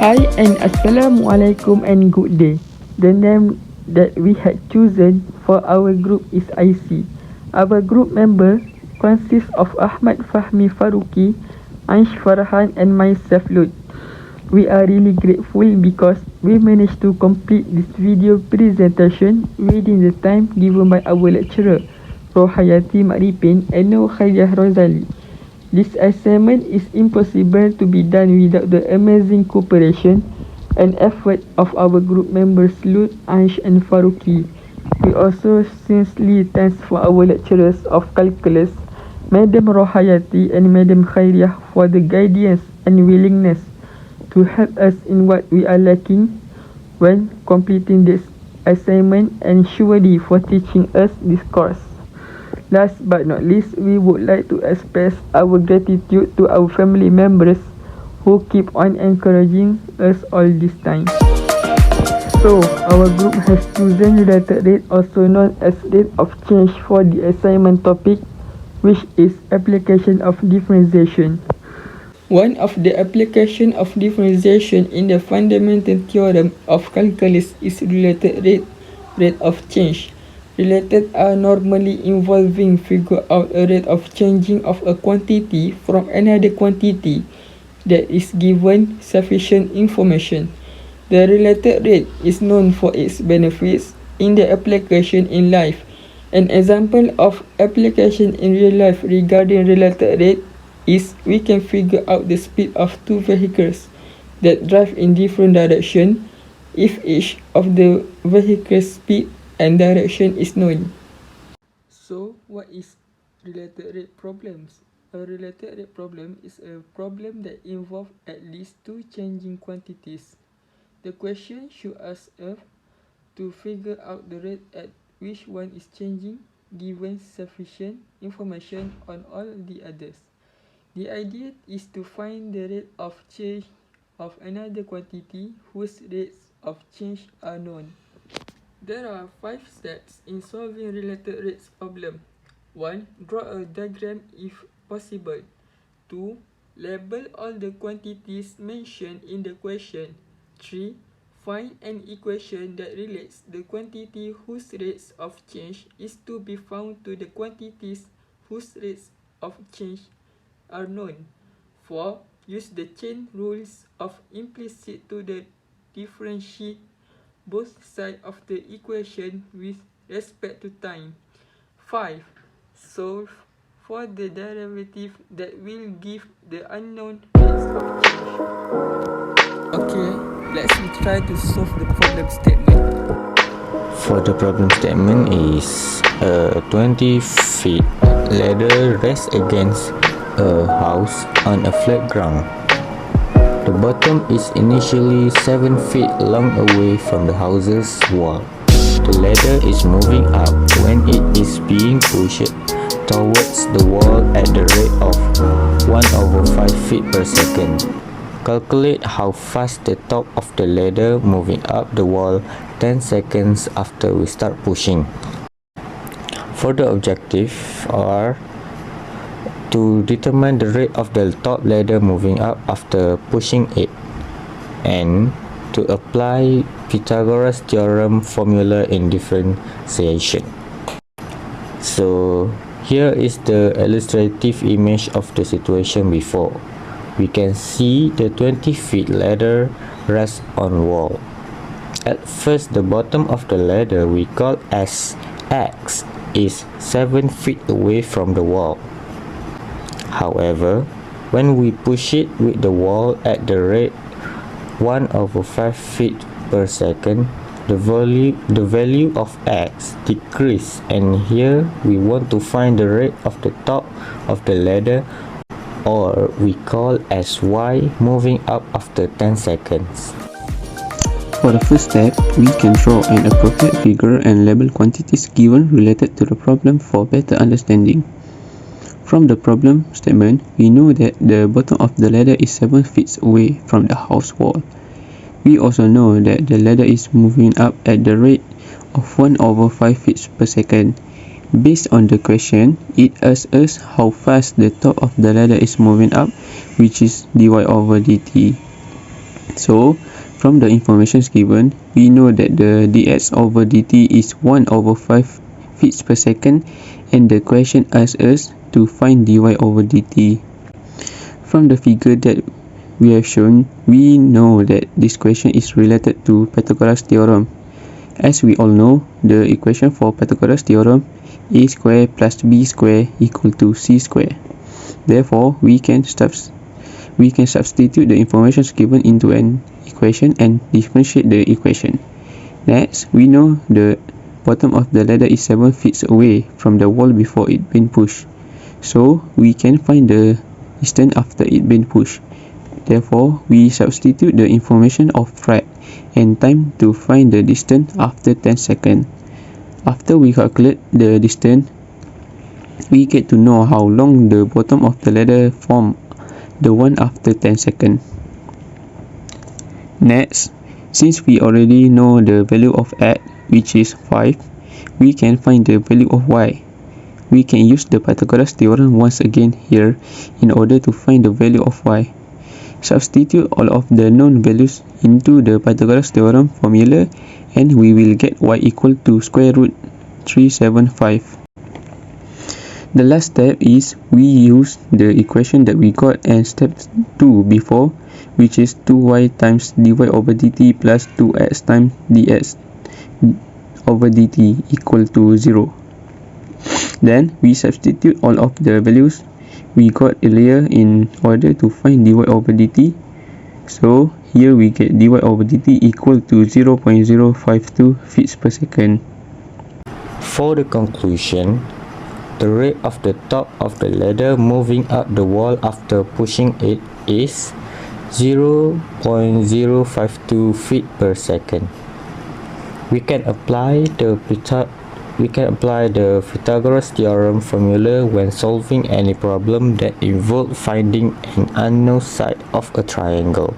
Hi and Assalamualaikum and good day. The name that we had chosen for our group is IC. Our group member consists of Ahmad Fahmi Faruqi, Ansh Farhan and myself Lut. We are really grateful because we managed to complete this video presentation within the time given by our lecturer, Rohayati Maripin and Nur Khairiyah Rozali. This assignment is impossible to be done without the amazing cooperation and effort of our group members Lut, Ansh and Faruqi. We also sincerely thank for our lecturers of calculus, Madam Rohayati and Madam Khairiyah for the guidance and willingness to help us in what we are lacking when completing this assignment and surely for teaching us this course. Last but not least, we would like to express our gratitude to our family members who keep on encouraging us all this time. So, our group has chosen related rate, also known as rate of change, for the assignment topic, which is application of differentiation. One of the application of differentiation in the fundamental theorem of calculus is related rate of change. Related are normally involving figure out a rate of changing of a quantity from another quantity that is given sufficient information. The related rate is known for its benefits in the application in life. An example of application in real life regarding related rate is we can figure out the speed of two vehicles that drive in different directions if each of the vehicles' speed and direction is known. So, what is related rate problems? A related rate problem is a problem that involves at least two changing quantities. The question should ask us to figure out the rate at which one is changing given sufficient information on all the others. The idea is to find the rate of change of another quantity whose rates of change are known. There are 5 steps in solving related rates problem. 1. Draw a diagram if possible. 2. Label all the quantities mentioned in the question. 3. Find an equation that relates the quantity whose rates of change is to be found to the quantities whose rates of change are known. 4. Use the chain rules of implicit to the differentiate both sides of the equation with respect to time. 5. Solve for the derivative that will give the unknown rates of change. Okay, let's try to solve the problem statement. For the problem statement is a 20 feet ladder rests against a house on a flat ground. The bottom is initially 7 feet long away from the house's wall. The ladder is moving up when it is being pushed towards the wall at the rate of 1/5 feet per second. Calculate how fast the top of the ladder moving up the wall 10 seconds after we start pushing. For the objective are to determine the rate of the top ladder moving up after pushing it, and to apply Pythagoras theorem formula in differentiation. So here is the illustrative image of the situation before. We can see the 20 feet ladder rests on wall. At first, the bottom of the ladder we call as X is 7 feet away from the wall. However, when we push it with the wall at the rate 1/5 feet per second, the value of X decreases, and here we want to find the rate of the top of the ladder, or we call as Y moving up after 10 seconds. For the first step, we can draw an appropriate figure and label quantities given related to the problem for better understanding. From the problem statement, we know that the bottom of the ladder is 7 feet away from the house wall. We also know that the ladder is moving up at the rate of 1/5 feet per second. Based on the question, it asks us how fast the top of the ladder is moving up, which is dy/dt. So, from the information given, we know that the dx over dt is 1 over 5 feet per second, and the question asks us to find dy over dt. From the figure that we have shown, we know that this question is related to Pythagoras theorem. As we all know, the equation for Pythagoras theorem, a square plus b square equal to c square. Therefore, we can substitute the information given into an equation and differentiate the equation. Next, we know the bottom of the ladder is 7 feet away from the wall before it been pushed. So, we can find the distance after it been pushed. Therefore, we substitute the information of height and time to find the distance after 10 seconds. After we calculate the distance, we get to know how long the bottom of the ladder form, the one after 10 seconds. Next, since we already know the value of x, which is 5, we can find the value of y. We can use the Pythagoras theorem once again here in order to find the value of y. Substitute all of the known values into the Pythagoras theorem formula and we will get y equal to square root 375. The last step is we use the equation that we got in step 2 before, which is 2y times dy over dt plus 2x times dx over dt equal to 0. Then we substitute all of the values we got earlier in order to find dy over dt. So here we get dy over dt equal to 0.052 feet per second. For the conclusion, the rate of the top of the ladder moving up the wall after pushing it is 0.052 feet per second. We can apply the Pythagoras theorem formula when solving any problem that involves finding an unknown side of a triangle.